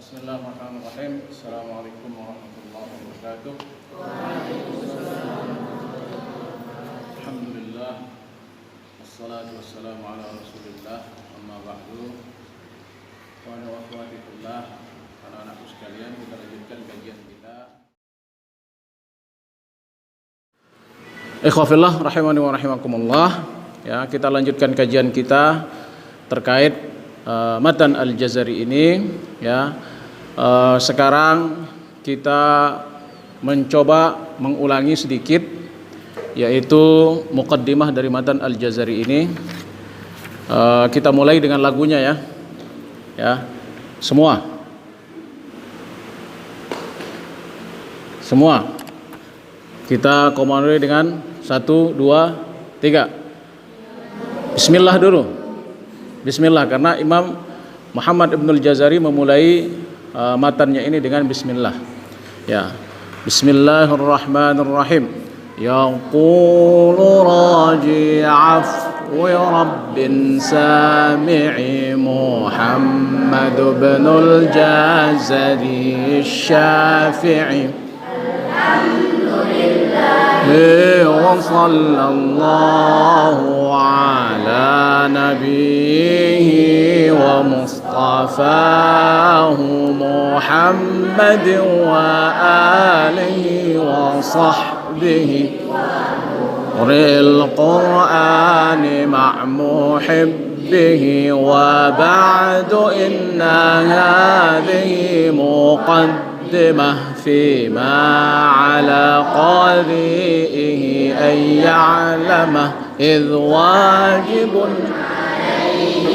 Bismillahirrahmanirrahim. Assalamualaikum warahmatullahi wabarakatuh. Alhamdulillah. Wassalatu wassalamu ala Rasulillah. Amma ba'du. Wa ana wa akhwati fillah. Anak-anakku sekalian, kita lanjutkan kajian kita. Ikhwafillah rahimani wa rahimakumullah. Ya, kita lanjutkan kajian kita terkait Matan Al-Jazari ini, ya. Sekarang kita mencoba mengulangi sedikit, yaitu muqaddimah dari Matan Al-Jazari ini. Kita mulai dengan lagunya, ya. Ya. Semua. Kita komandoi dengan 1, 2, 3. Bismillah dulu. Bismillah, karena Imam Muhammad Ibnul Jazari memulai matannya ini dengan bismillah. Ya. Bismillahirrahmanirrahim. Yaqulu raji afwi rabbin sami'i Muhammad Ibnul Jazari Syafi'i. وصلى الله على نبيه ومصطفاه محمد وآله وصحبه قرئ القرآن مع محبه وبعد إن هذه مقدمة فيما على قارئه أن يعلمه إذ واجب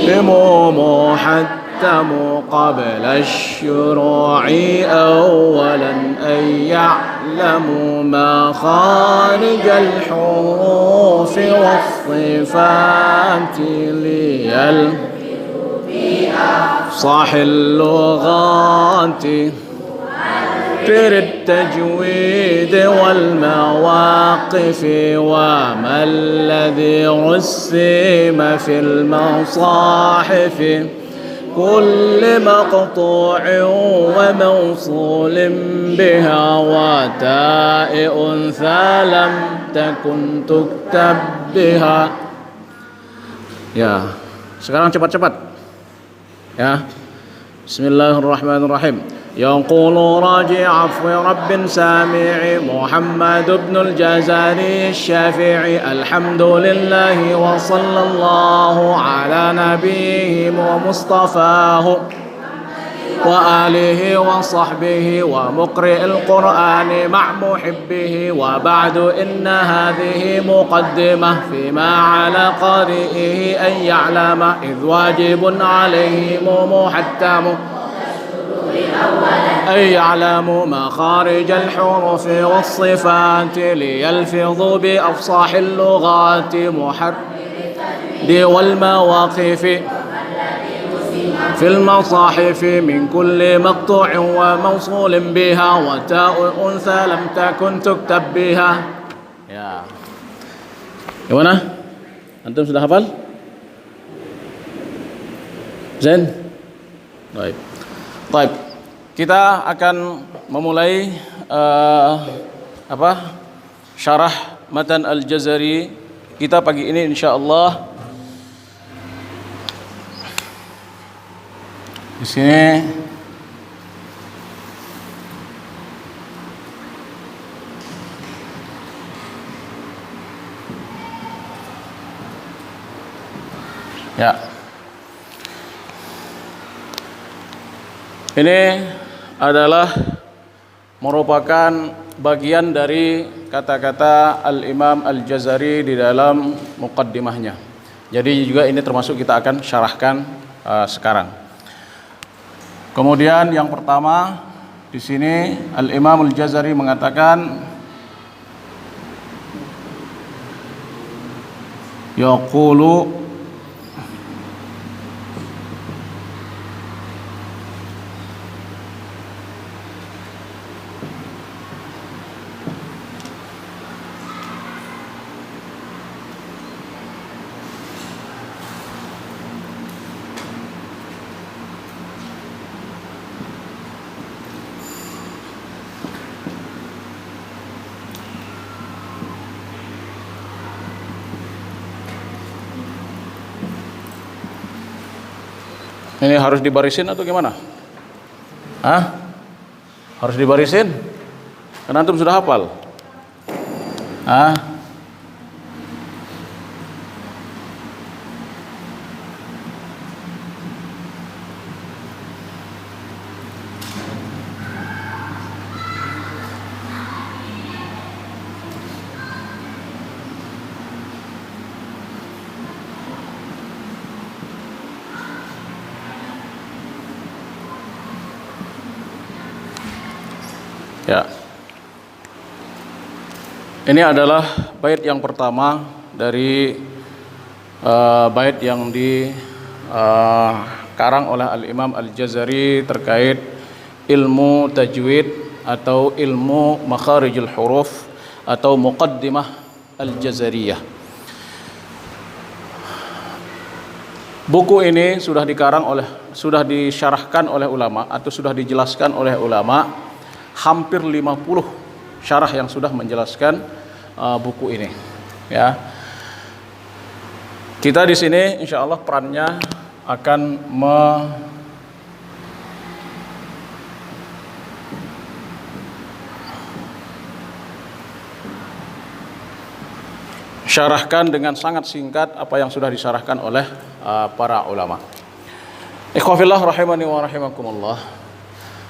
عليهم محتم قبل الشروع أولا أن يعلموا مخارج الحروف والصفات ليلفظ اللغات في التجويد والمواقف وما الذي رسم في المصاحف كل مقطوع وموصول بها وتاء أنثى لم تكن تكتب بها. Ya, sekarang cepat-cepat. Ya. Bismillahirrahmanirrahim. يقول راجع عفو رب سامع محمد بن الجزري الشافعي الحمد لله وصلى الله على نبيه ومصطفاه وآله وصحبه ومقرئ القرآن مع محبه وبعد إن هذه مقدمة فيما على قارئه أن يعلم إذ واجب عليهم محتم أن يعلموا مخارج الحروف والصفات ليلفظوا بأفصاح اللغات محرد والمواقف في المصاحف من كل مقطوع وموصول بها وتاء أنثى لم تكن تكتب بها. Ya. Gimana? Antum sudah hafal? Zain? Baik. Baik. Kita akan memulai syarah Matan Al-Jazari kita pagi ini insyaallah. Di sini ya. Ini adalah merupakan bagian dari kata-kata Al-Imam Al-Jazari di dalam muqaddimahnya. Jadi juga ini termasuk kita akan syarahkan sekarang. Kemudian yang pertama di sini Al-Imam Al-Jazari mengatakan yaqulu Ini harus dibarisin atau gimana? Hah? Harus dibarisin? Karena antum sudah hafal. Hah? Ya. Ini adalah bait yang pertama dari bait yang dikarang oleh Al-Imam Al-Jazari terkait ilmu tajwid atau ilmu makharijul huruf atau muqaddimah Al-Jazariyah. Buku ini sudah disyarahkan oleh ulama atau sudah dijelaskan oleh ulama. Hampir 50 syarah yang sudah menjelaskan buku ini. Ya. Kita di sini insya Allah perannya akan syarahkan dengan sangat singkat apa yang sudah disyarahkan oleh para ulama. Ikhwafillah rahimani wa rahimakumullah.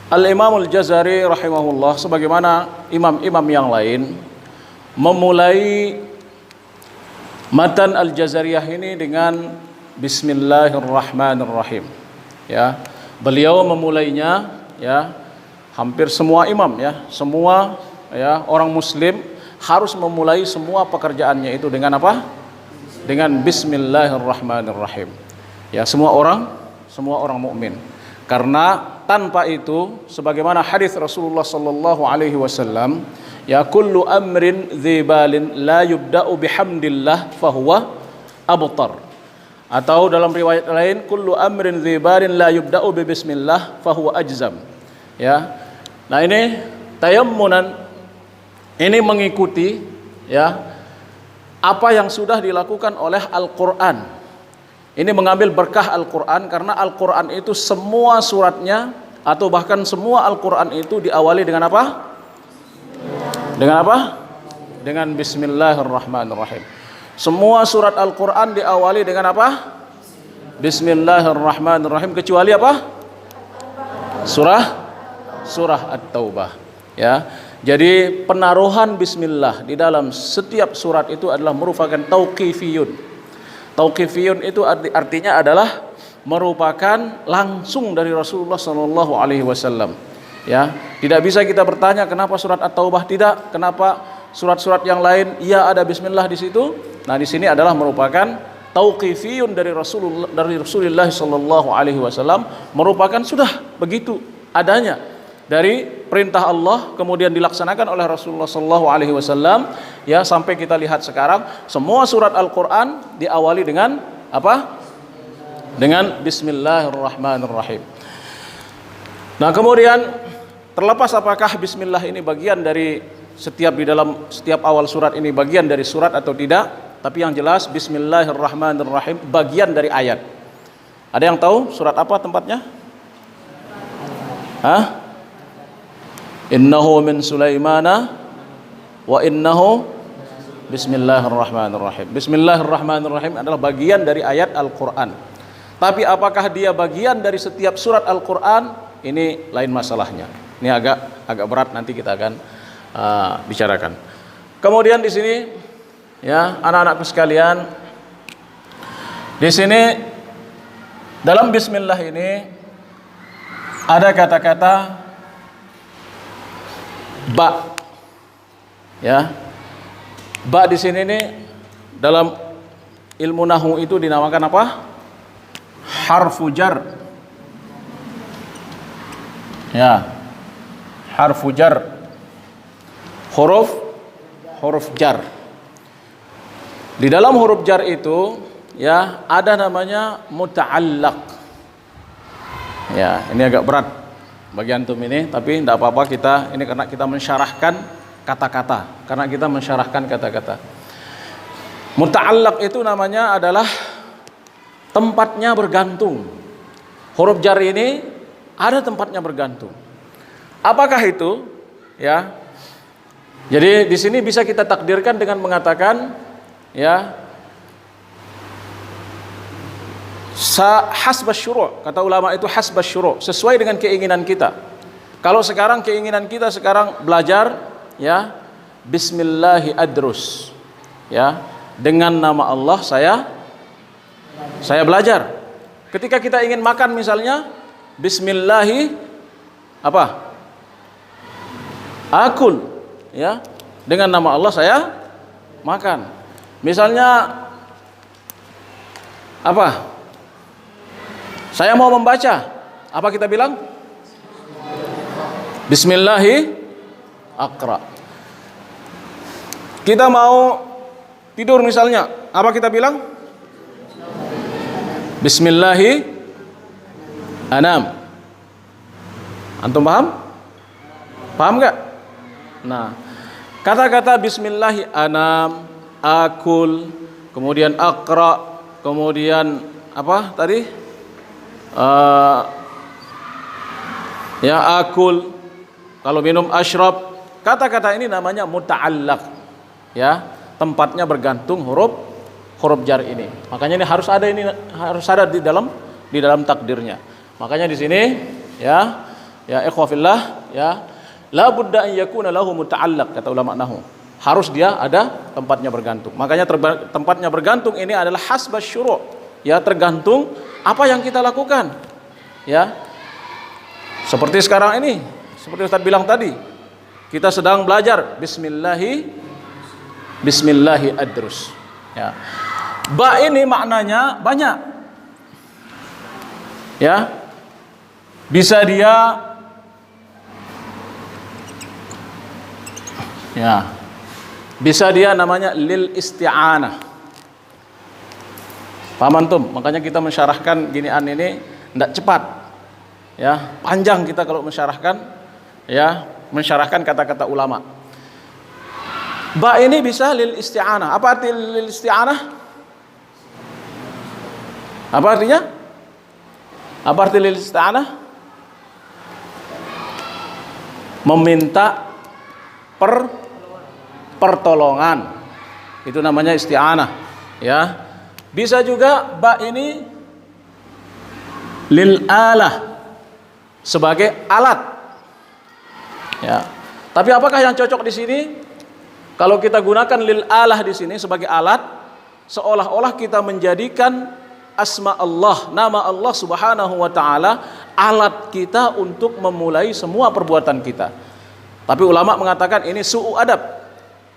Al-Imam Al-Jazari rahimahullah sebagaimana imam-imam yang lain memulai matan Al-Jazariyah ini dengan Bismillahirrahmanirrahim. Ya, beliau memulainya, ya, hampir semua imam, ya, semua, ya, orang muslim harus memulai semua pekerjaannya itu dengan apa? Dengan Bismillahirrahmanirrahim. Ya, semua orang mukmin. Karena tanpa itu, sebagaimana hadis Rasulullah sallallahu alaihi wasallam, ya, kullu amrin dzibalin la yubda'u bihamdillah fahuwa abtar. Atau dalam riwayat lain, kullu amrin dzibalin la yubda'u bi bismillah fahuwa ajzam. Ya. Nah, ini tayammunan, ini mengikuti, ya, apa yang sudah dilakukan oleh Al-Qur'an. Ini mengambil berkah Al-Quran karena Al-Quran itu semua suratnya atau bahkan semua Al-Quran itu diawali dengan apa? Dengan apa? Dengan Bismillahirrahmanirrahim. Semua surat Al-Quran diawali dengan apa? Bismillahirrahmanirrahim, kecuali apa? Surah At-Taubah. Ya. Jadi penaruhan Bismillah di dalam setiap surat itu adalah merupakan tauqifiyun. Tauqifiyun itu artinya adalah merupakan langsung dari Rasulullah sallallahu alaihi wasallam. Ya, tidak bisa kita bertanya kenapa surat At-Taubah tidak, kenapa surat-surat yang lain iya ada bismillah di situ. Nah, di sini adalah merupakan tauqifiyun dari Rasulullah sallallahu alaihi wasallam, merupakan sudah begitu adanya dari perintah Allah kemudian dilaksanakan oleh Rasulullah sallallahu alaihi wasallam, ya, sampai kita lihat sekarang semua surat Al-Qur'an diawali dengan apa? Dengan Bismillahirrahmanirrahim. Nah, kemudian terlepas apakah bismillah ini bagian dari di dalam setiap awal surat ini bagian dari surat atau tidak, tapi yang jelas Bismillahirrahmanirrahim bagian dari ayat. Ada yang tahu surat apa tempatnya? Hah? Innahu min Sulaimana wa innahu Bismillahirrahmanirrahim. Bismillahirrahmanirrahim adalah bagian dari ayat Al-Quran. Tapi apakah dia bagian dari setiap surat Al-Quran? Ini lain masalahnya. Ini agak berat, nanti kita akan bicarakan. Kemudian di sini, ya, anak-anakku sekalian, di sini dalam Bismillah ini ada kata-kata ba, ya. Ba di sini nih dalam ilmu nahwu itu dinamakan apa? Harfu jar. Ya. Harfu jar. Huruf jar. Di dalam huruf jar itu, ya, ada namanya muta'allaq. Ya, ini agak berat bagi antum ini, tapi tidak apa-apa, ini karena kita mensyarahkan kata-kata. Muta'allaq itu namanya adalah tempatnya bergantung. huruf jar ini ada tempatnya bergantung. Apakah itu? Ya. Jadi di sini bisa kita takdirkan dengan mengatakan ya hasbas syuru', kata ulama itu hasbas syuru', sesuai dengan keinginan kita. Kalau sekarang keinginan kita sekarang belajar ya bismillahi adrus. Ya, dengan nama Allah saya belajar. Ketika kita ingin makan misalnya bismillahi apa? Akul, ya. Dengan nama Allah saya makan. Misalnya apa? Saya mau membaca. Apa kita bilang? Bismillahi aqra. Kita mau tidur misalnya, apa kita bilang? Bismillahi anam. Antum paham? Paham enggak? Nah, kata-kata bismillahi anam, akul, kemudian aqra, kemudian apa tadi? Ya akul, kalau minum ashrab, kata-kata ini namanya muta'allaq. Ya, tempatnya bergantung huruf jar ini. Makanya ini harus ada di dalam takdirnya. Makanya di sini ya ikhwah fillah ya la budda an yakuna lahu muta'allaq, kata ulama nahwu. Harus dia ada tempatnya bergantung. Makanya tempatnya bergantung ini adalah hasbas syuru'. Ya, tergantung apa yang kita lakukan. Ya. Seperti sekarang ini, seperti Ustaz bilang tadi, kita sedang belajar bismillahi adrus. Ya. Ba ini maknanya banyak. Ya. Bisa dia namanya lil isti'anah. Paham antum? Makanya kita mensyarahkan ginian ini tidak cepat. Ya, panjang kita kalau mensyarahkan kata-kata ulama. Ba ini bisa lil isti'anah. Apa arti lil isti'anah? Apa artinya? Apa arti lil isti'anah? Meminta pertolongan. Itu namanya isti'anah, ya. Bisa juga ba ini lil alah, sebagai alat. Ya. Tapi apakah yang cocok di sini? Kalau kita gunakan lil alah di sini sebagai alat, seolah-olah kita menjadikan asma Allah, nama Allah Subhanahu wa taala alat kita untuk memulai semua perbuatan kita. Tapi ulama mengatakan ini su'u adab.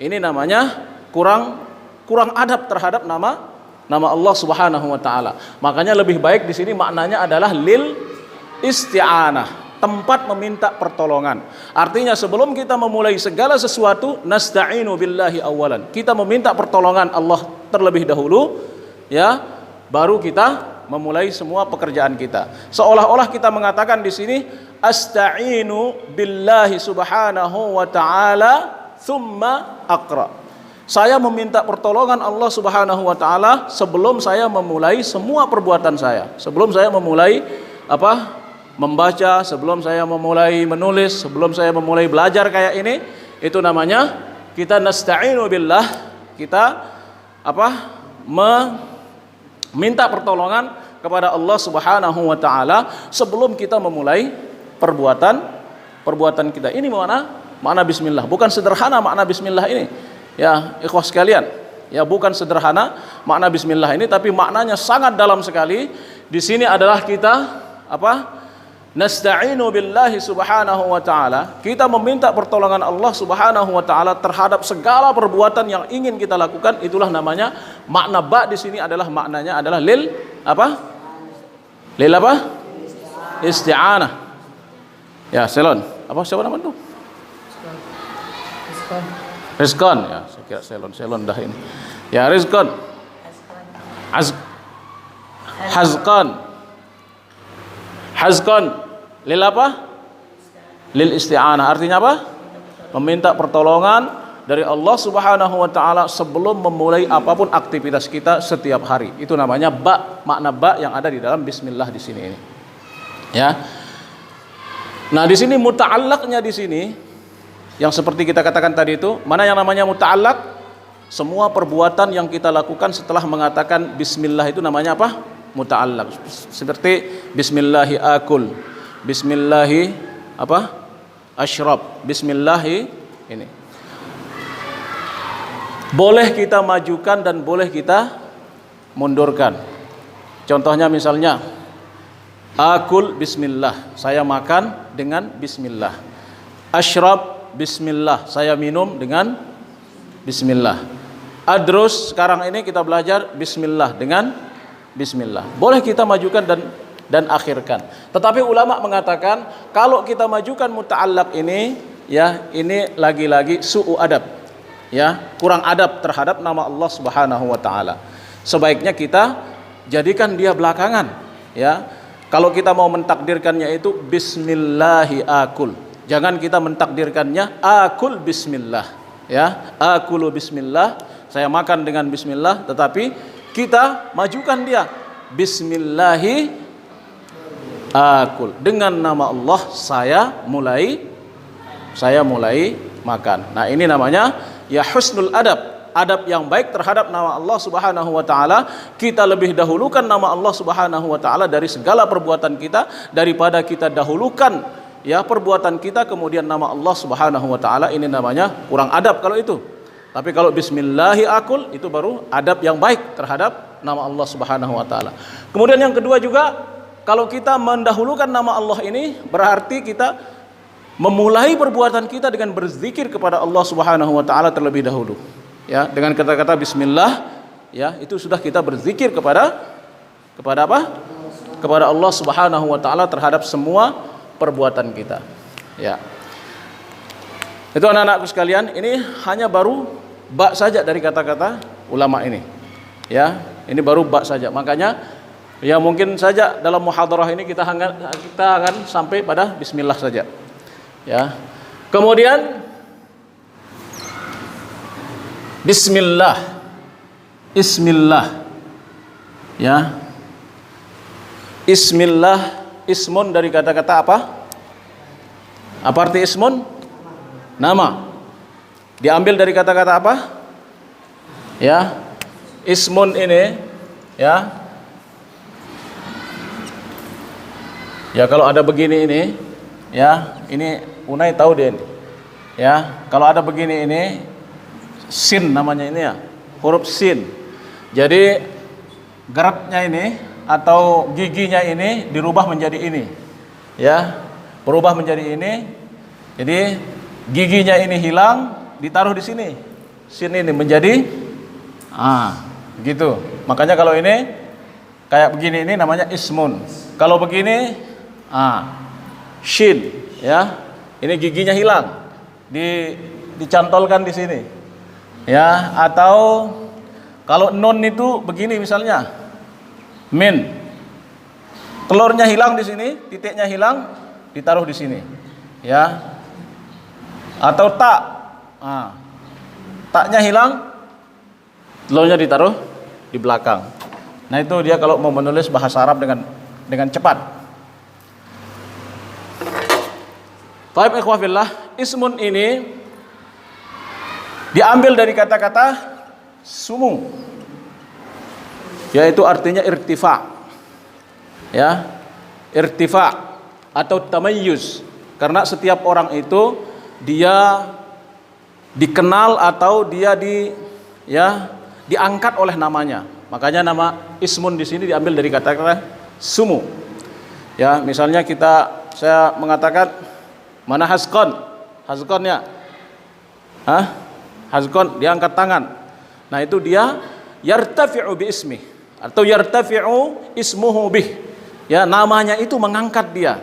Ini namanya kurang adab terhadap nama Allah Subhanahu wa taala. Makanya lebih baik di sini maknanya adalah lil isti'anah, tempat meminta pertolongan. Artinya sebelum kita memulai segala sesuatu, nasta'inu billahi awalan. Kita meminta pertolongan Allah terlebih dahulu, ya, baru kita memulai semua pekerjaan kita. Seolah-olah kita mengatakan di sini asta'inu billahi subhanahu wa ta'ala thumma aqra. Saya meminta pertolongan Allah Subhanahu wa taala sebelum saya memulai semua perbuatan saya. Sebelum saya memulai membaca, sebelum saya memulai menulis, sebelum saya memulai belajar kayak ini, itu namanya kita nasta'inu billah, kita meminta pertolongan kepada Allah Subhanahu wa taala sebelum kita memulai perbuatan kita. Ini makna bismillah. Bukan sederhana makna bismillah ini. Ya, ikhwah sekalian, ya bukan sederhana makna bismillah ini, tapi maknanya sangat dalam sekali. Di sini adalah kita nasta'inu billahi subhanahu wa ta'ala. Kita meminta pertolongan Allah Subhanahu wa ta'ala terhadap segala perbuatan yang ingin kita lakukan. Itulah namanya makna ba di sini adalah maknanya adalah lil isti'anah. Ya, Selon. Siapa nama itu? Rizqan, ya, saya kira Selon dah ini. Ya, Rizqan. Hazqan. Lil Lil isti'anah. Artinya apa? Meminta pertolongan dari Allah Subhanahu wa taala sebelum memulai apapun aktivitas kita setiap hari. Itu namanya ba, makna ba yang ada di dalam bismillah di sini ini. Ya. Nah, di sini muta'allaqnya di sini yang seperti kita katakan tadi itu, mana yang namanya muta'allaq? Semua perbuatan yang kita lakukan setelah mengatakan bismillah itu namanya apa? Muta'allaq. Seperti bismillahi akul, bismillahi apa? Ashrab, bismillahi ini. Boleh kita majukan dan boleh kita mundurkan. Contohnya misalnya akul bismillah, saya makan dengan bismillah. Ashrab bismillah, saya minum dengan bismillah. Adrus, sekarang ini kita belajar bismillah dengan bismillah. Boleh kita majukan dan akhirkan. Tetapi ulama mengatakan kalau kita majukan muta'allaq ini, ya, ini lagi-lagi su'u adab. Ya, kurang adab terhadap nama Allah Subhanahu wa taala. Sebaiknya kita jadikan dia belakangan, ya. Kalau kita mau mentakdirkannya itu bismillahi akul. Jangan kita mentakdirkannya akul bismillah, ya. Akulu bismillah, saya makan dengan bismillah, tetapi kita majukan dia bismillahi akul. Dengan nama Allah saya mulai makan. Nah, ini namanya ya husnul adab. Adab yang baik terhadap nama Allah Subhanahu wa taala. Kita lebih dahulukan nama Allah Subhanahu wa taala dari segala perbuatan kita, daripada kita dahulukan ya perbuatan kita kemudian nama Allah Subhanahu wa taala. Ini namanya kurang adab kalau itu. Tapi kalau bismillahi akul, itu baru adab yang baik terhadap nama Allah Subhanahu wa taala. Kemudian yang kedua juga, kalau kita mendahulukan nama Allah ini berarti kita memulai perbuatan kita dengan berzikir kepada Allah Subhanahu wa taala terlebih dahulu. Ya, dengan kata-kata bismillah, ya, itu sudah kita berzikir kepada apa? Kepada Allah Subhanahu wa taala terhadap semua perbuatan kita. Ya. Itu anak-anakku sekalian, ini hanya baru bak saja dari kata-kata ulama ini. Ya, ini baru bak saja. Makanya ya mungkin saja dalam muhadarah ini kita akan sampai pada bismillah saja. Ya. Kemudian bismillah. Ya. Bismillah ismun dari kata-kata apa? Apa arti ismun? Nama. Diambil dari kata-kata apa? Ya. Ismun ini ya. Ya, kalau ada begini ini, ya, ini Unai tahu deh. Ya, kalau ada begini ini sin namanya ini ya. Huruf sin. Jadi geraknya ini atau giginya ini dirubah menjadi ini. Ya, berubah menjadi ini. Jadi giginya ini hilang, ditaruh di sini. Sini ini menjadi gitu. Makanya kalau ini kayak begini ini namanya ismun. Kalau begini shin, ya. Ini giginya hilang. Dicantolkan di sini. Ya, atau kalau nun itu begini misalnya. Min. Telurnya hilang di sini, titiknya hilang, ditaruh di sini. Ya. Atau tak, taknya hilang, telurnya ditaruh di belakang. Nah, itu dia kalau mau menulis bahasa Arab dengan cepat. Baik, ikhwah fillah, ismun ini diambil dari kata-kata sumu, yaitu artinya irtifa. Ya, irtifa atau tamayyuz. Karena setiap orang itu dia dikenal atau dia diangkat oleh namanya. Makanya nama ismun di sini diambil dari kata-kata sumu. Ya, misalnya saya mengatakan mana Hazqan? Hazqannya? Hazqan, dia angkat tangan. Nah, itu dia yartafi'u bi ismi atau yartafi'u ismuhu bih. Ya, namanya itu mengangkat dia.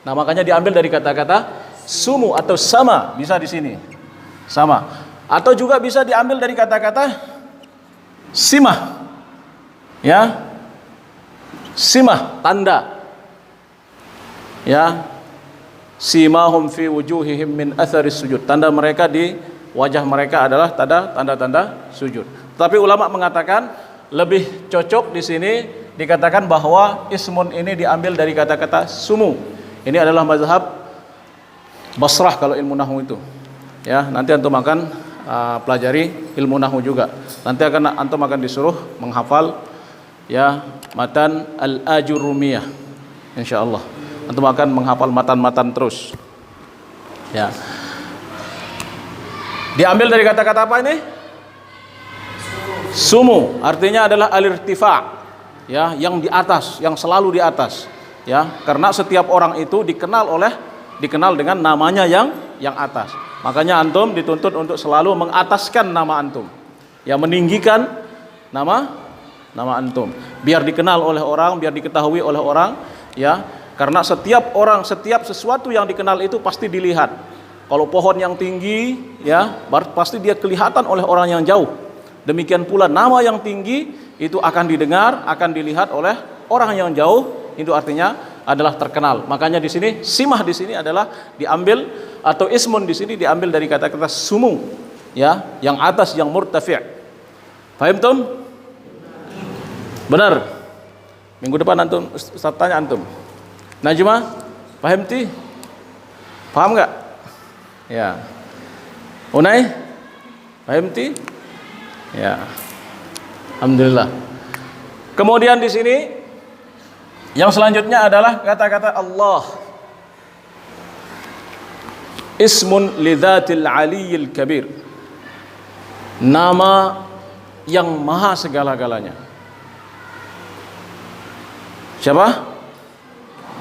Nah, makanya diambil dari kata-kata sumu atau sama, bisa di sini. Sama. Atau juga bisa diambil dari kata-kata simah. Ya. Simah, tanda. Ya. Simahum fi wujuhihim min atharis sujud. Tanda mereka di wajah mereka adalah tanda-tanda sujud. Tapi ulama mengatakan lebih cocok di sini dikatakan bahwa ismun ini diambil dari kata-kata sumu. Ini adalah mazhab Basrah kalau ilmu nahwu itu. Ya, nanti antum akan pelajari ilmu nahwu juga. Nanti antum akan disuruh menghafal ya matan al-ajurumiyah. Insyaallah. Antum akan menghafal matan-matan terus. Ya. Diambil dari kata-kata apa ini? Sumu, artinya adalah al-irtifa', ya, yang di atas, yang selalu di atas, ya. Karena setiap orang itu dikenal dengan namanya yang atas. Makanya antum dituntut untuk selalu mengataskan nama antum. Ya, meninggikan nama antum, biar dikenal oleh orang, biar diketahui oleh orang, ya. Karena setiap orang, setiap sesuatu yang dikenal itu pasti dilihat. Kalau pohon yang tinggi, ya, pasti dia kelihatan oleh orang yang jauh. Demikian pula nama yang tinggi itu akan didengar, akan dilihat oleh orang yang jauh. Itu artinya adalah terkenal. Makanya di sini simah di sini adalah diambil, atau ismun di sini diambil dari kata-kata sumu, ya, yang atas, yang murtafi'. Paham tum? Benar. Minggu depan antum Ustaz tanya antum. Najma, paham ti? Paham enggak? Ya. Unai? Paham ti? Ya. Alhamdulillah. Kemudian di sini yang selanjutnya adalah kata-kata Allah. Ismun lidzatil aliyil kabir. Nama yang maha segala-galanya. Siapa?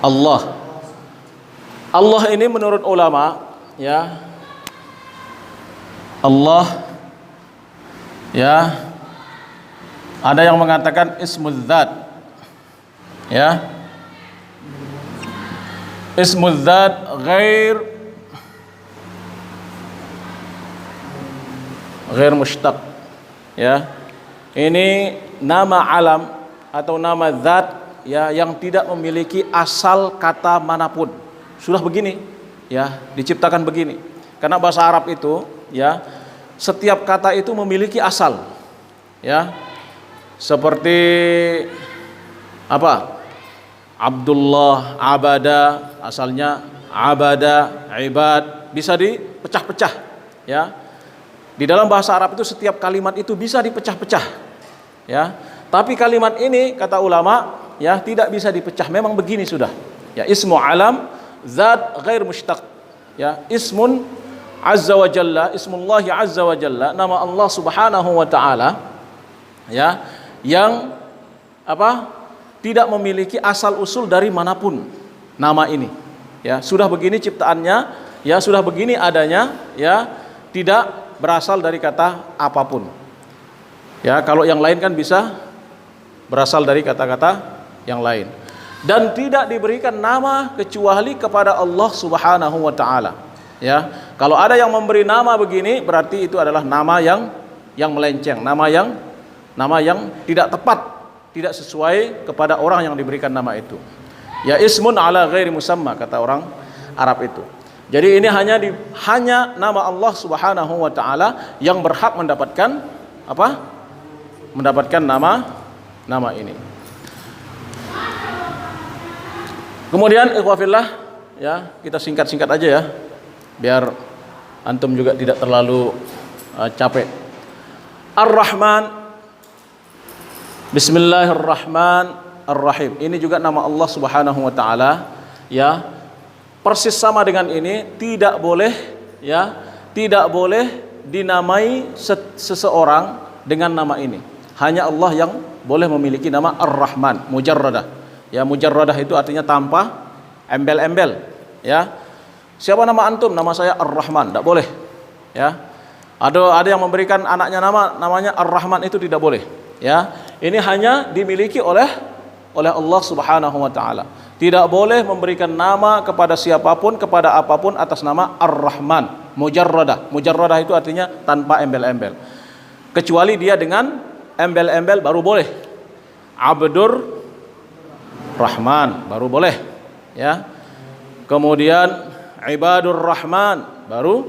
Allah. Allah ini menurut ulama, ya, Allah, ya, ada yang mengatakan ismul dzat, ya, ismul dzat ghair mushtaq, ya. Ini nama alam atau nama zat, ya, yang tidak memiliki asal kata manapun. Sudah begini, ya, diciptakan begini. Karena bahasa Arab itu, ya, setiap kata itu memiliki asal, ya. Seperti apa? Abdullah, abada, asalnya abada, ibad, bisa dipecah-pecah, ya. Di dalam bahasa Arab itu setiap kalimat itu bisa dipecah-pecah, ya. Tapi kalimat ini kata ulama, ya, tidak bisa dipecah. Memang begini sudah. Ya, ismu alam zat ghair mushtaq. Ya, ismun azza wa jalla, ismullahi azza wa jalla, nama Allah Subhanahu wa taala, ya, yang apa? Tidak memiliki asal usul dari manapun nama ini. Ya, sudah begini ciptaannya, ya, sudah begini adanya, ya, tidak berasal dari kata apapun. Ya, kalau yang lain kan bisa berasal dari kata-kata yang lain. Dan tidak diberikan nama kecuali kepada Allah Subhanahu wa taala. Ya, kalau ada yang memberi nama begini berarti itu adalah nama yang melenceng, nama yang tidak tepat, tidak sesuai kepada orang yang diberikan nama itu. Ya, ismun ala ghairi musamma kata orang Arab itu. Jadi ini hanya nama Allah Subhanahu wa taala yang berhak mendapatkan apa? Mendapatkan nama ini. Kemudian ikhwafillah, ya, kita singkat-singkat aja ya, biar antum juga tidak terlalu capek. Ar-Rahman, Bismillahirrahmanirrahim. Ini juga nama Allah Subhanahu wa taala, ya. Persis sama dengan ini, tidak boleh, ya, tidak boleh dinamai seseorang dengan nama ini. Hanya Allah yang boleh memiliki nama Ar-Rahman, mujarradah. Ya, mujarradah itu artinya tanpa embel-embel, ya. Siapa nama antum? Nama saya Ar-Rahman, tidak boleh, ya. Ada yang memberikan anaknya namanya Ar-Rahman, itu tidak boleh, ya. Ini hanya dimiliki oleh Allah Subhanahu wa taala. Tidak boleh memberikan nama kepada siapapun, kepada apapun atas nama Ar-Rahman, mujarradah. Mujarradah itu artinya tanpa embel-embel. Kecuali dia dengan embel-embel baru boleh. Abdur Rahman baru boleh, ya. Kemudian Ibadur Rahman baru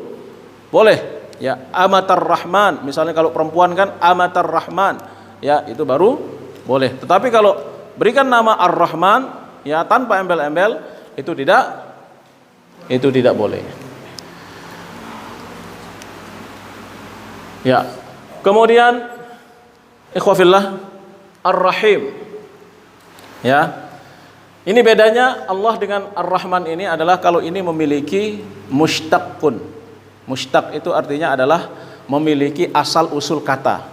boleh, ya. Amatar Rahman, misalnya kalau perempuan kan Amatar Rahman, ya, itu baru boleh. Tetapi kalau berikan nama Ar-Rahman ya tanpa embel-embel, itu tidak boleh. Ya. Kemudian ikhwafillah Ar-Rahim. Ya. Ini bedanya Allah dengan Ar-Rahman ini adalah kalau ini memiliki mushtaqun. Mushtaq itu artinya adalah memiliki asal usul kata.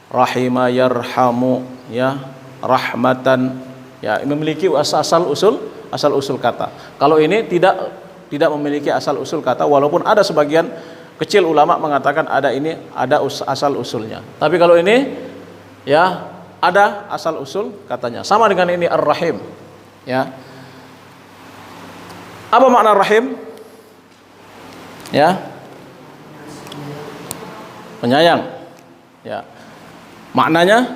Rahima yarhamu ya, rahmatan ya, memiliki asal usul kata. Kalau ini tidak memiliki asal usul kata, walaupun ada sebagian kecil ulama mengatakan ada asal usulnya. Tapi kalau ini ya ada asal usul katanya. Sama dengan ini Ar-Rahim. Ya. Apa makna rahim? Ya. Penyayang. Ya. Maknanya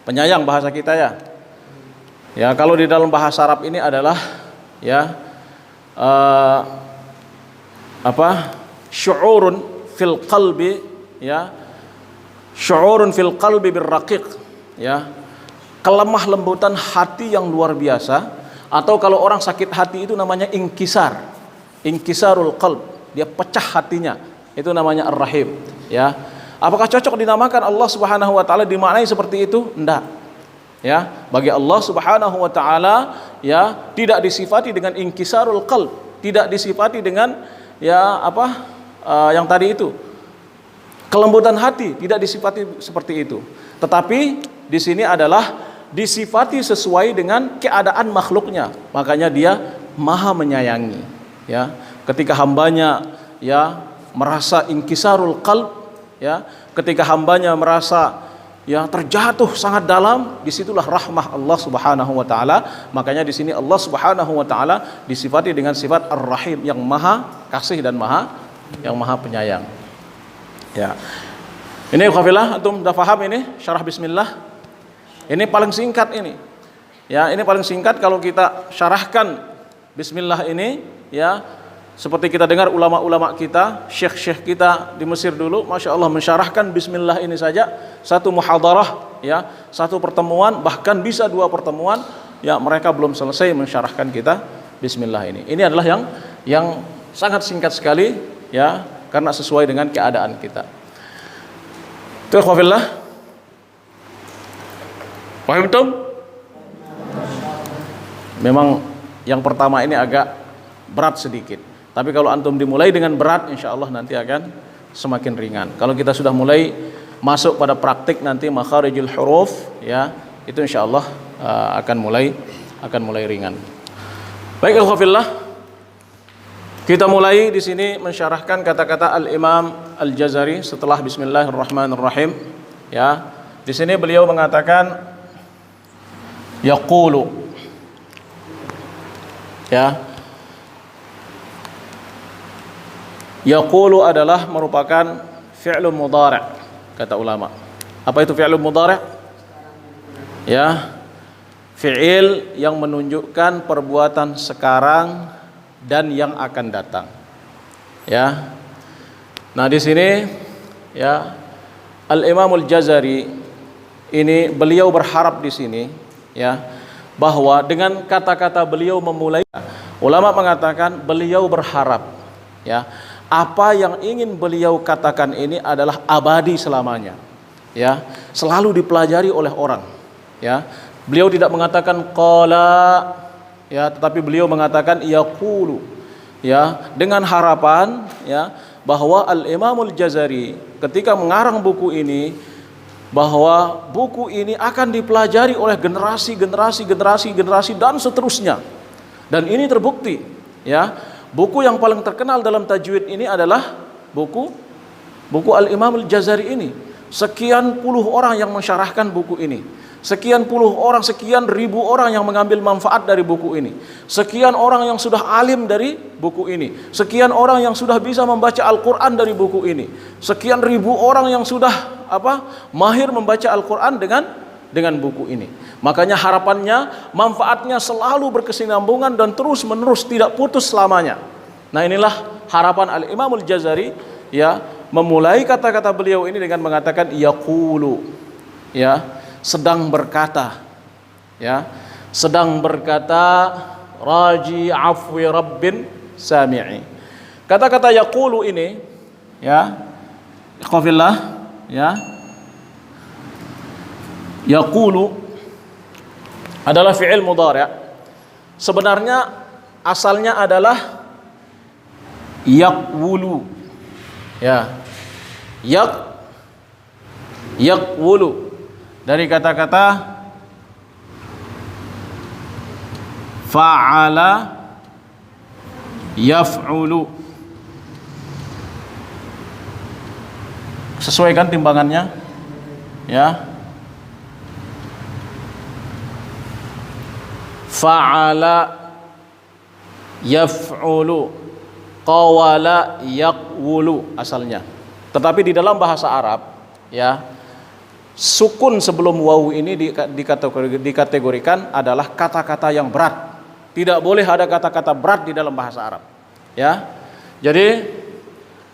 penyayang bahasa kita ya. Ya, kalau di dalam bahasa Arab ini adalah ya syu'urun fil qalbi ya. Syu'urun fil qalbi birraqiq ya. Kelemah lembutan hati yang luar biasa. Atau kalau orang sakit hati itu namanya inkisarul qalb, dia pecah hatinya, itu namanya Ar-Rahim ya. Apakah cocok dinamakan Allah Subhanahu wa taala dimaknai seperti itu? Enggak. Ya, bagi Allah Subhanahu wa taala ya tidak disifati dengan inkisarul qalb, tidak disifati dengan ya yang tadi itu. Kelembutan hati tidak disifati seperti itu. Tetapi di sini adalah disifati sesuai dengan keadaan makhluknya, makanya dia maha menyayangi ya. Ketika hambanya ya merasa inkisarul qalb ya, ketika hambanya merasa ya terjatuh sangat dalam, disitulah rahmah Allah Subhanahu wa taala. Makanya di sini Allah Subhanahu wa taala disifati dengan sifat Ar-Rahim, yang maha kasih dan maha penyayang ya. Ini kafilah, antum sudah paham ini syarah bismillah. Ini paling singkat ini. Ya, ini paling singkat kalau kita syarahkan bismillah ini ya. Seperti kita dengar ulama-ulama kita, syekh-syekh kita di Mesir dulu, Masya Allah mensyarahkan bismillah ini saja satu muhadarah ya, satu pertemuan, bahkan bisa 2 pertemuan ya, mereka belum selesai mensyarahkan kita bismillah ini. Ini adalah yang sangat singkat sekali ya, karena sesuai dengan keadaan kita. Itu ikhwafillah. Paham betul? Memang yang pertama ini agak berat sedikit. Tapi kalau antum dimulai dengan berat, insya Allah nanti akan semakin ringan. Kalau kita sudah mulai masuk pada praktik nanti makharijul huruf, ya itu insya Allah akan mulai ringan. Baik ikhwafillah, kita mulai di sini mensyarahkan kata-kata Al-Imam Al-Jazari setelah Bismillahirrahmanirrahim. Ya, di sini beliau mengatakan yaqulu ya. Yaqulu adalah merupakan fi'lun mudhari' kata ulama. Apa itu fi'lun mudhari'? Ya, fi'il yang menunjukkan perbuatan sekarang dan yang akan datang. Ya. Nah, di sini ya Al-Imam Al-Jazari ini beliau berharap di sini ya, bahwa dengan kata-kata beliau memulai, ulama mengatakan beliau berharap ya, apa yang ingin beliau katakan ini adalah abadi selamanya ya, selalu dipelajari oleh orang ya. Beliau tidak mengatakan qala ya, tetapi beliau mengatakan yaqulu ya, dengan harapan ya bahwa Al-Imam Al-Jazari ketika mengarang buku ini, bahwa buku ini akan dipelajari oleh generasi dan seterusnya. Dan ini terbukti ya. Buku yang paling terkenal dalam tajwid ini adalah buku Al-Imam Al-Jazari ini. Sekian puluh orang yang mensyarahkan buku ini. Sekian ribu orang yang mengambil manfaat dari buku ini. Sekian orang yang sudah alim dari buku ini. Sekian orang yang sudah bisa membaca Al-Quran dari buku ini. Sekian ribu orang yang sudah mahir membaca Al-Quran dengan buku ini. Makanya harapannya, manfaatnya selalu berkesinambungan dan terus menerus, tidak putus selamanya. Nah, inilah harapan Al-Imam Al-Jazari ya, memulai kata-kata beliau ini dengan mengatakan yaqulu ya, sedang berkata ya, sedang berkata raji afwi rabbin sami'i. Kata-kata yaqulu ini, ya, ikhwafillah, ya, yaqulu adalah fi'il mudhari'. Sebenarnya asalnya adalah yaqwulu, ya, yaqwulu dari kata-kata fa'ala yaf'ulu. Sesuaikan timbangannya, ya. Fa'ala yaf'ulu, qawala yaqwulu asalnya. Tetapi di dalam bahasa Arab, ya, sukun sebelum wawu ini dikategorikan adalah kata-kata yang berat. Tidak boleh ada kata-kata berat di dalam bahasa Arab, ya. Jadi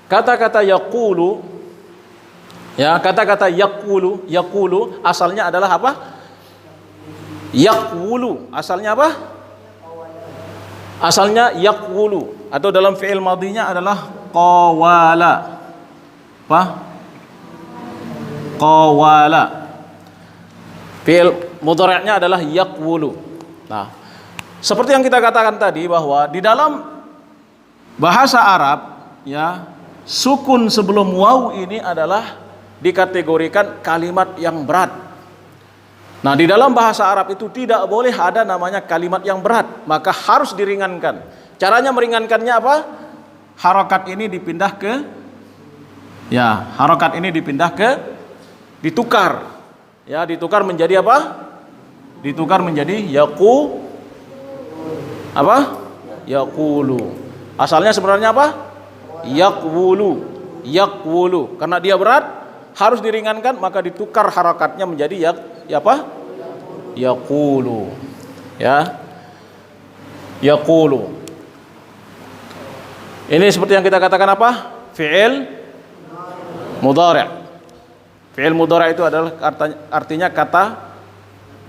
kata-kata yaqulu, ya, kata-kata yaqulu asalnya adalah apa? Yaqwulu, asalnya apa? Asalnya yaqwulu, atau dalam fi'il madhinya adalah qawala. Apa? Qawala. Fi'il mudhari'nya adalah yaqwulu. Nah, seperti yang kita katakan tadi bahwa di dalam bahasa Arab, ya, sukun sebelum wawu ini adalah dikategorikan kalimat yang berat. Nah, di dalam bahasa Arab itu tidak boleh ada namanya kalimat yang berat, maka harus diringankan. Caranya meringankannya apa? Harokat ini dipindah ke, ya, harokat ini dipindah ke, ditukar, ya, ditukar menjadi apa? Ditukar menjadi apa? Yaqulu. Asalnya sebenarnya apa? Yaqwulu, yaqwulu. Karena dia berat, harus diringankan, maka ditukar harakatnya menjadi apa? Yaqulu, ya, yaqulu. Ini seperti yang kita katakan apa? Fi'il mudhari'. Fi'il mudhari' itu adalah artinya kata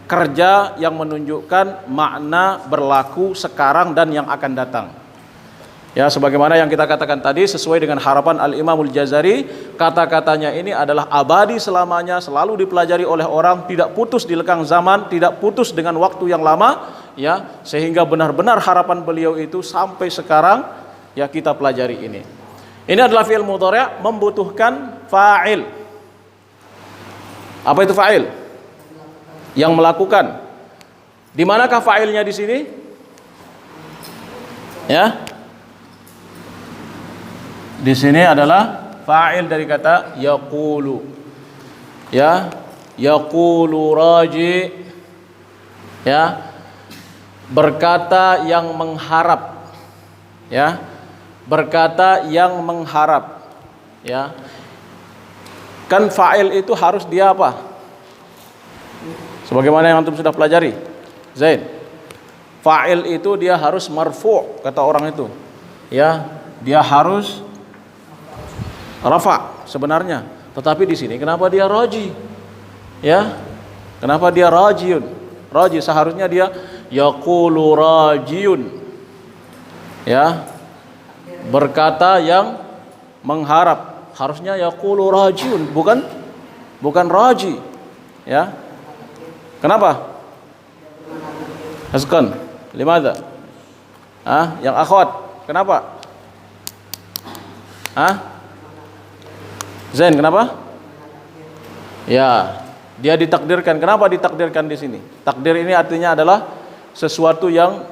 kerja yang menunjukkan makna berlaku sekarang dan yang akan datang. Ya, sebagaimana yang kita katakan tadi, sesuai dengan harapan Al-Imamul Jazari, kata-katanya ini adalah abadi selamanya, selalu dipelajari oleh orang, tidak putus di lekang zaman, tidak putus dengan waktu yang lama, ya, sehingga benar-benar harapan beliau itu sampai sekarang, ya, kita pelajari ini. Ini adalah fi'il mudhari' membutuhkan fa'il. Apa itu fa'il? Yang melakukan. Di manakah fa'ilnya di sini? Ya. Di sini adalah fa'il dari kata yaqulu. Ya, yaqulu raji, ya, berkata yang mengharap. Ya. Berkata yang mengharap. Ya. Kan fa'il itu harus dia apa? Sebagaimana yang antum sudah pelajari, Zain. Fa'il itu dia harus marfu', kata orang itu. Ya, dia harus rafa sebenarnya, tetapi di sini kenapa dia raji? Ya, kenapa dia rajiun? Raji seharusnya dia yaqulu rajiun. Ya, berkata yang mengharap. Harusnya yaqulu rajiun, bukan raji. Ya. Kenapa? Haskan, limadha? Yang akhwat, kenapa? Zain, kenapa? Ya, dia ditakdirkan. Kenapa ditakdirkan di sini? Takdir ini artinya adalah sesuatu yang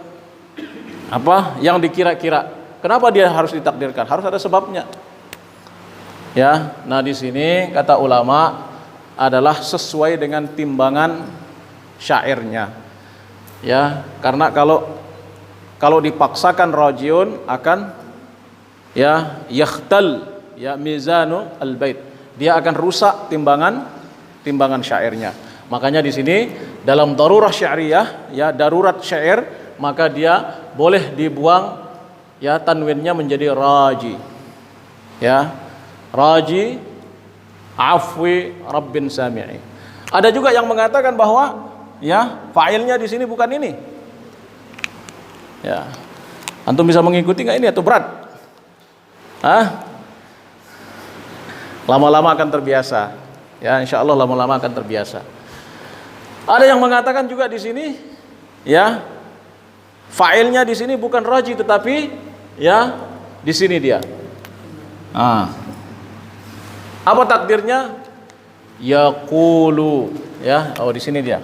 apa? Yang dikira-kira. Kenapa dia harus ditakdirkan? Harus ada sebabnya. Ya, nah di sini kata ulama adalah sesuai dengan timbangan syairnya. Ya, karena kalau dipaksakan rajiun akan, ya, yakhtal, ya, mizanu al-bait. Dia akan rusak timbangan syairnya. Makanya di sini dalam darurah syairiyah, ya, darurat syair, maka dia boleh dibuang, ya, tanwinnya menjadi raji. Ya, raji afwi rabbin sami'i. Ada juga yang mengatakan bahwa, ya, fa'ilnya di sini bukan ini. Ya. Antum bisa mengikuti nggak ini atau berat? Hah? Lama-lama akan terbiasa. Ya, insya Allah lama-lama akan terbiasa. Ada yang mengatakan juga di sini, ya, fa'ilnya di sini bukan raji tetapi ya di sini dia. Apa takdirnya? Yaqulu, ya, di sini dia.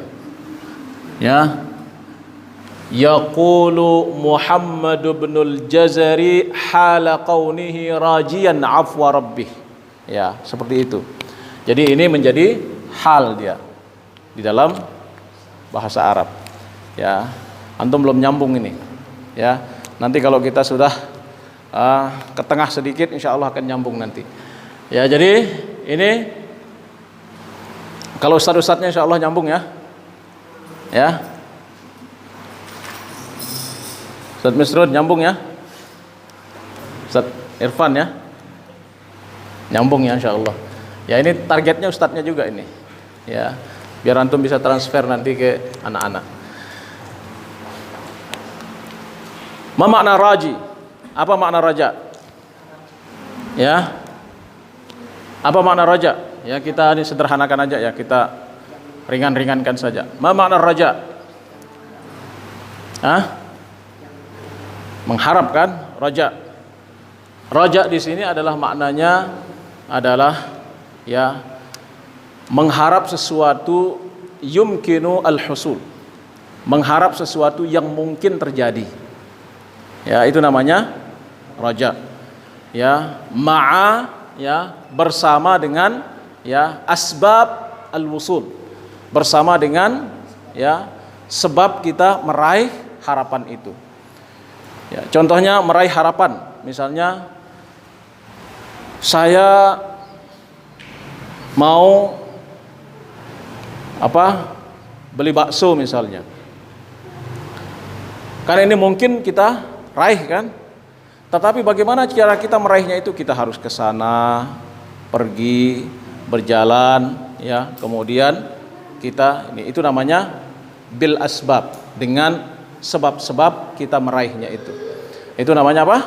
Ya. Yaqulu Muhammad ibnul Jazari hala kaunihi rajiyan afwa rabbih. Ya, seperti itu. Jadi ini menjadi hal dia di dalam bahasa Arab. Ya, antum belum nyambung ini. Ya, nanti kalau kita sudah ke tengah sedikit, insya Allah akan nyambung nanti. Ya, jadi ini kalau ustadz-ustadznya insya Allah nyambung ya. Ya, Ustadz Misrud nyambung ya. Ustadz Irfan ya. Nyambung ya insya Allah. Ya, ini targetnya ustadznya juga ini. Ya, biar antum bisa transfer nanti ke anak-anak. Ma makna raji? Apa makna raja? Ya. Apa makna raja? Ya, kita ini sederhanakan aja ya, kita ringan-ringankan saja. Ma makna raja? Mengharap kan? Raja. Raja di sini adalah maknanya adalah ya mengharap sesuatu yumkinu al-husul. Mengharap sesuatu yang mungkin terjadi. Ya, itu namanya raja. Ya, ma'a ya bersama dengan ya asbab al-wusul. Bersama dengan ya sebab kita meraih harapan itu. Ya, contohnya meraih harapan, misalnya saya mau beli bakso misalnya. Karena ini mungkin kita raih kan? Tetapi bagaimana cara kita meraihnya itu? Kita harus ke sana, pergi, berjalan, ya. Kemudian kita itu namanya bil asbab, dengan sebab-sebab kita meraihnya itu. Itu namanya apa?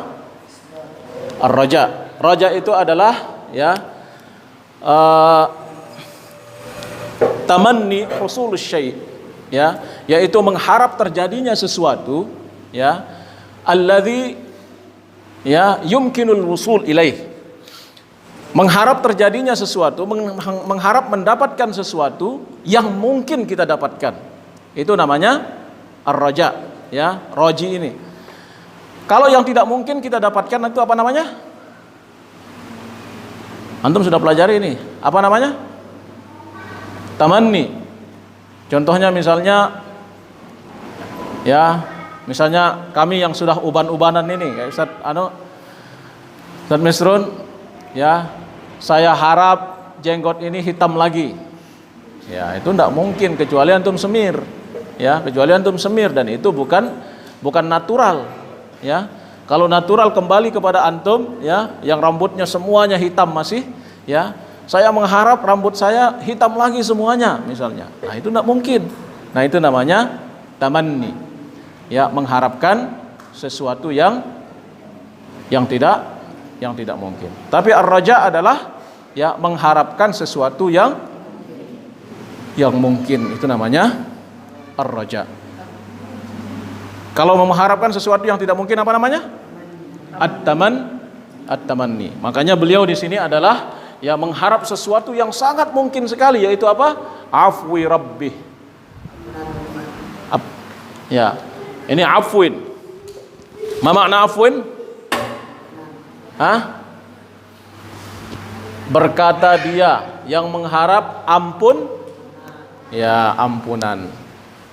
Ar-raja. Raja itu adalah ya tamanni husulus syai', ya, yaitu mengharap terjadinya sesuatu, ya, alladzi ya yumkinul wusul ilaih. Mengharap terjadinya sesuatu, mengharap mendapatkan sesuatu yang mungkin kita dapatkan. Itu namanya ar-raja, ya, raji ini. Kalau yang tidak mungkin kita dapatkan itu apa namanya? Antum sudah pelajari ini. Apa namanya? Tamanni. Contohnya misalnya ya, misalnya kami yang sudah uban-ubanan ini, kayak Ustadz Misrun, ya, saya harap jenggot ini hitam lagi. Ya, itu tidak mungkin kecuali antum semir. Ya, kecuali antum semir, dan itu bukan natural. Ya, kalau natural kembali kepada antum, ya, yang rambutnya semuanya hitam masih, ya, saya mengharap rambut saya hitam lagi semuanya, misalnya. Nah, itu tidak mungkin. Nah, itu namanya tamanni. Ya, mengharapkan sesuatu yang tidak mungkin. Tapi ar-raja adalah ya mengharapkan sesuatu yang mungkin. Itu namanya ar-raja. Kalau mengharapkan sesuatu yang tidak mungkin apa namanya? At-tamanni. Makanya beliau di sini adalah ya mengharap sesuatu yang sangat mungkin sekali, yaitu apa? Afwi rabbih. Ya, ini afwin. Ma makna afwin? Berkata dia yang mengharap ampun, ya, ampunan.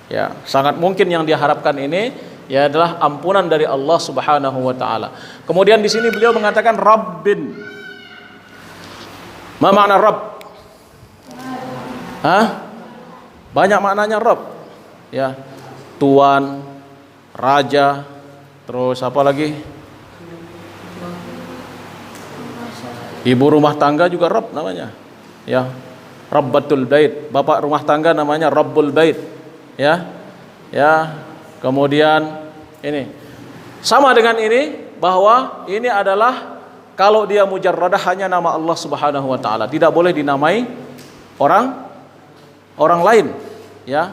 Ya, sangat mungkin yang diharapkan ini ya adalah ampunan dari Allah Subhanahu wa taala. Kemudian di sini beliau mengatakan Rabbin. Ma makna Rabb? Banyak maknanya Rabb. Ya, tuan, raja, terus apa lagi? Ibu rumah tangga juga Rabb namanya. Ya, Rabbatul Bait. Bapak rumah tangga namanya Rabbul Bait. ya. Ya. Kemudian ini sama dengan ini, bahwa ini adalah kalau dia mujarradah hanya nama Allah Subhanahu wa taala, tidak boleh dinamai orang lain, ya.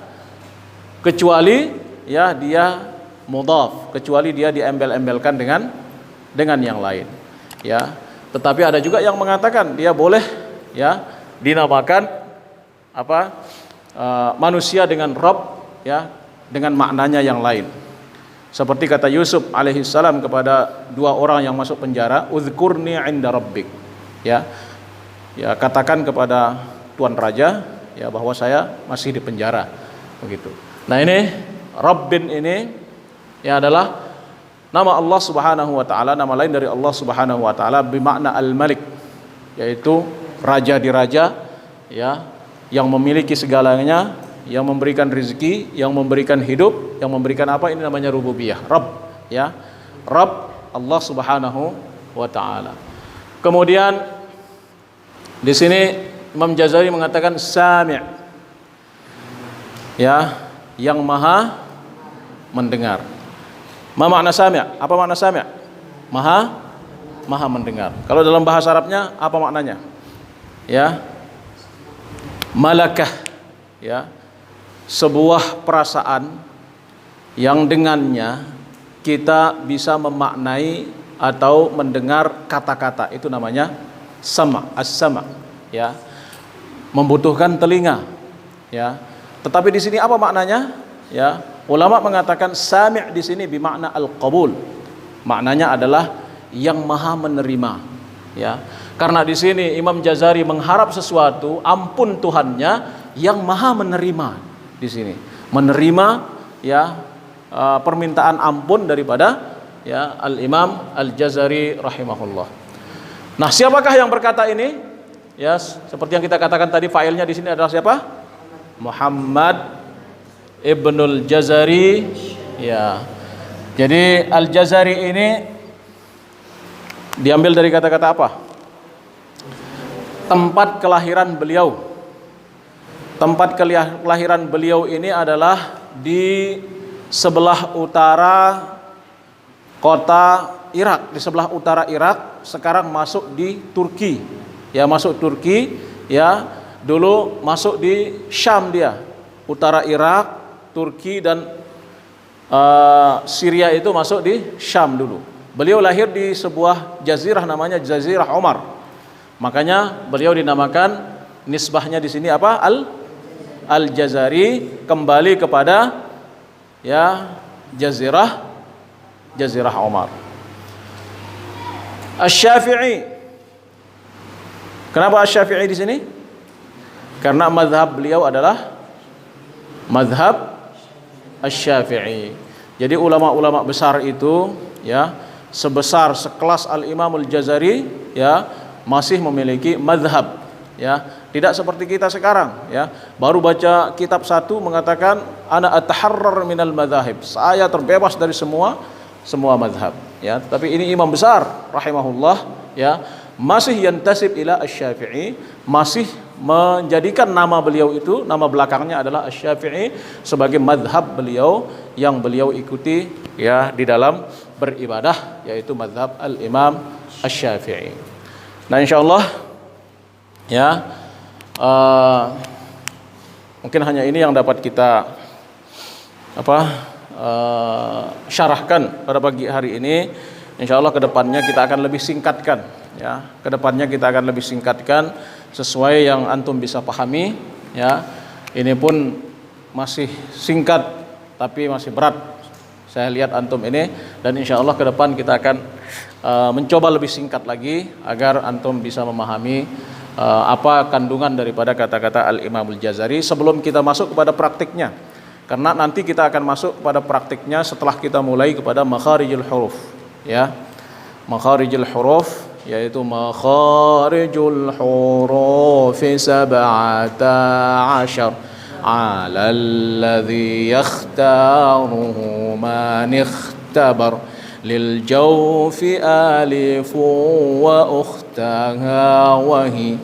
Kecuali ya dia mudhaf, kecuali dia diembel-embelkan dengan yang lain, ya. Tetapi ada juga yang mengatakan dia boleh ya dinamakan manusia dengan Rabb, ya, dengan maknanya yang lain. Seperti kata Yusuf alaihissalam kepada dua orang yang masuk penjara, "Udzkurni 'inda rabbik." Ya. Ya, katakan kepada tuan raja ya bahwa saya masih di penjara. Begitu. Nah, ini Rabbin ini ya adalah nama Allah Subhanahu wa taala, nama lain dari Allah Subhanahu wa taala bermakna Al-Malik, yaitu raja di raja, ya, yang memiliki segalanya, yang memberikan rezeki, yang memberikan hidup, yang memberikan apa, ini namanya rububiyah, Rabb, ya. Rabb Allah Subhanahu wa taala. Kemudian di sini Imam Jazari mengatakan Sami', ya, yang maha mendengar. Ma makna Sami'? Apa makna Sami'? Maha mendengar. Kalau dalam bahasa Arabnya apa maknanya? Ya. Malakah, ya. Sebuah perasaan yang dengannya kita bisa memaknai atau mendengar kata-kata, itu namanya sama, as-sama, ya. Membutuhkan telinga, ya. Tetapi di sini apa maknanya? Ya, ulama mengatakan sami' di sini bermakna al-qabul. Maknanya adalah yang maha menerima, ya. Karena di sini Imam Jazari mengharap sesuatu, ampun Tuhannya yang maha menerima. Di sini menerima ya permintaan ampun daripada ya Al-Imam Al-Jazari rahimahullah. Nah, siapakah yang berkata ini? Ya, seperti yang kita katakan tadi, failnya di sini adalah siapa? Muhammad Ibnul Jazari, ya. Jadi Al-Jazari ini diambil dari kata-kata apa? Tempat kelahiran beliau. Tempat kelahiran beliau ini adalah di sebelah utara kota Irak, di sebelah utara Irak, sekarang masuk di Turki. Ya, masuk Turki, ya. Dulu masuk di Syam dia. Utara Irak, Turki dan Syria itu masuk di Syam dulu. Beliau lahir di sebuah jazirah namanya Jazirah Umar. Makanya beliau dinamakan, nisbahnya di sini apa? Al-Jazari, kembali kepada ya Jazirah Umar. Asy-Syafi'i. Kenapa Asy-Syafi'i di sini? Karena mazhab beliau adalah mazhab Asy-Syafi'i. Jadi ulama-ulama besar itu ya, sebesar sekelas Al-Imam Al-Jazari ya, masih memiliki mazhab, ya. Tidak seperti kita sekarang, ya. Baru baca kitab satu mengatakan ana ataharrar minal madzahib. Saya terbebas dari semua mazhab, ya. Tapi ini imam besar rahimahullah, ya, masih yantasib ila Asy-Syafi'i, masih menjadikan nama beliau itu, nama belakangnya adalah Asy-Syafi'i sebagai mazhab beliau yang beliau ikuti ya di dalam beribadah, yaitu mazhab Al-Imam Asy-Syafi'i. Nah, insyaallah ya mungkin hanya ini yang dapat kita syarahkan pada pagi hari ini. Insyaallah kedepannya kita akan lebih singkatkan, ya. Kedepannya kita akan lebih singkatkan sesuai yang antum bisa pahami, ya. Ini pun masih singkat tapi masih berat. Saya lihat antum ini, dan insyaallah ke depan kita akan mencoba lebih singkat lagi agar antum bisa memahami apa kandungan daripada kata-kata Al-Imam Al-Jazari sebelum kita masuk kepada praktiknya. Karena nanti kita akan masuk kepada praktiknya setelah kita mulai kepada makharijul huruf, ya. Makharijul huruf yaitu makharijul huruf 17 'ala alladhi yakhtaruhu man ikhtabar lil jawfi alif wa ukhtaha wa hi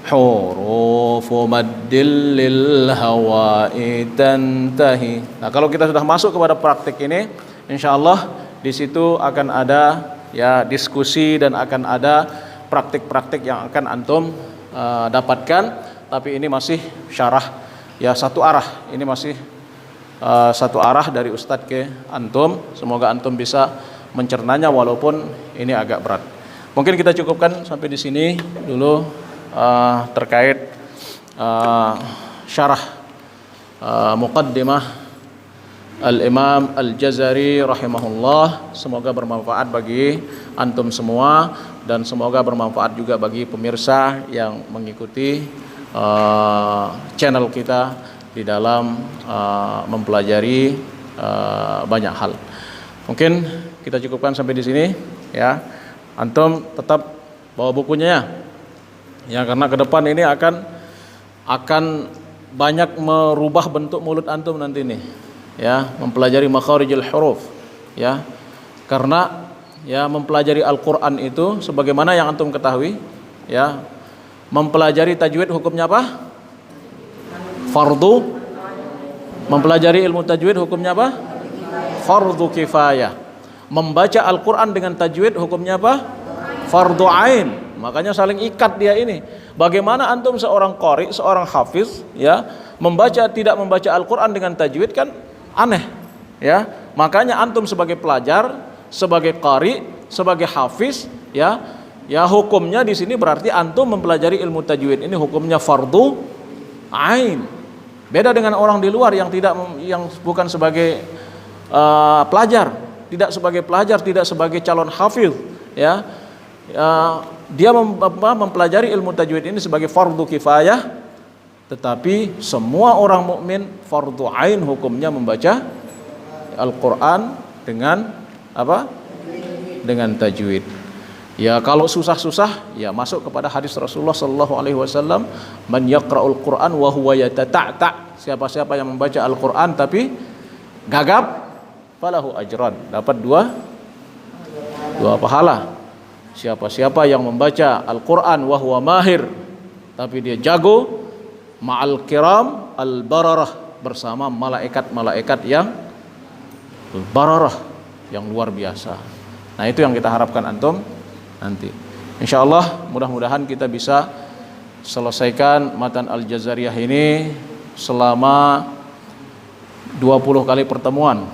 hurufu maddil lil hawa'i tantahi. Nah, kalau kita sudah masuk kepada praktik ini, insyaallah di situ akan ada ya diskusi dan akan ada praktik-praktik yang akan antum dapatkan. Tapi ini masih syarah ya satu arah. Ini masih satu arah dari Ustadz ke antum. Semoga antum bisa mencernanya walaupun ini agak berat. Mungkin kita cukupkan sampai di sini dulu terkait syarah muqaddimah Al-Imam Al-Jazari rahimahullah. Semoga bermanfaat bagi antum semua dan semoga bermanfaat juga bagi pemirsa yang mengikuti channel kita di dalam mempelajari banyak hal. Mungkin kita cukupkan sampai di sini ya. Antum tetap bawa bukunya ya karena ke depan ini akan banyak merubah bentuk mulut antum nanti nih ya, mempelajari makharijul huruf ya. Karena ya mempelajari Al-Qur'an itu sebagaimana yang antum ketahui ya, mempelajari tajwid hukumnya apa? Fardu. Mempelajari ilmu tajwid hukumnya apa? Fardu kifayah. Membaca Al-Qur'an dengan tajwid hukumnya apa? Fardu ain. Makanya saling ikat dia ini. Bagaimana antum seorang qari, seorang hafiz ya, tidak membaca Al-Qur'an dengan tajwid kan aneh ya. Makanya antum sebagai pelajar, sebagai qari, sebagai hafiz ya, hukumnya di sini berarti antum mempelajari ilmu tajwid ini hukumnya fardu ain. Beda dengan orang di luar yang bukan sebagai pelajar, tidak sebagai calon hafiz ya. Dia mempelajari ilmu tajwid ini sebagai fardu kifayah, tetapi semua orang mukmin fardu ain hukumnya membaca Al-Qur'an dengan apa? Dengan tajwid. Ya kalau susah-susah ya masuk kepada hadis Rasulullah sallallahu alaihi wasallam, man yaqra'ul Qur'an wa huwa yatata'ta. Siapa-siapa yang membaca Al-Qur'an tapi gagap, falahu ajran, dapat dua pahala. Siapa-siapa yang membaca Al-Qur'an wa huwa mahir, tapi dia jago, ma'al kiram al-bararah, bersama malaikat-malaikat yang al-bararah, yang luar biasa. Nah, itu yang kita harapkan antum nanti. Insyaallah mudah-mudahan kita bisa selesaikan matan Al-Jazariyah ini selama 20 kali pertemuan.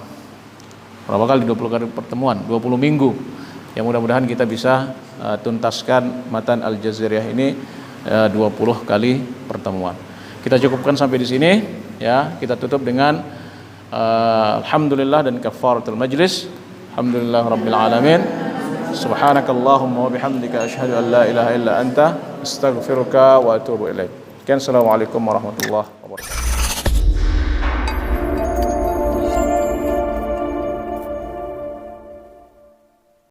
Berapa kali 20 kali pertemuan? 20 minggu. Ya mudah-mudahan kita bisa tuntaskan matan Al-Jazariyah ini 20 kali pertemuan. Kita cukupkan sampai di sini ya. Kita tutup dengan alhamdulillah dan kafaratul majlis. Alhamdulillah rabbil alamin. Subhanakallahumma wa bihamdika asyhadu an la ilaha illa anta astaghfiruka wa atubu ilaik. Assalamualaikum warahmatullahi wabarakatuh.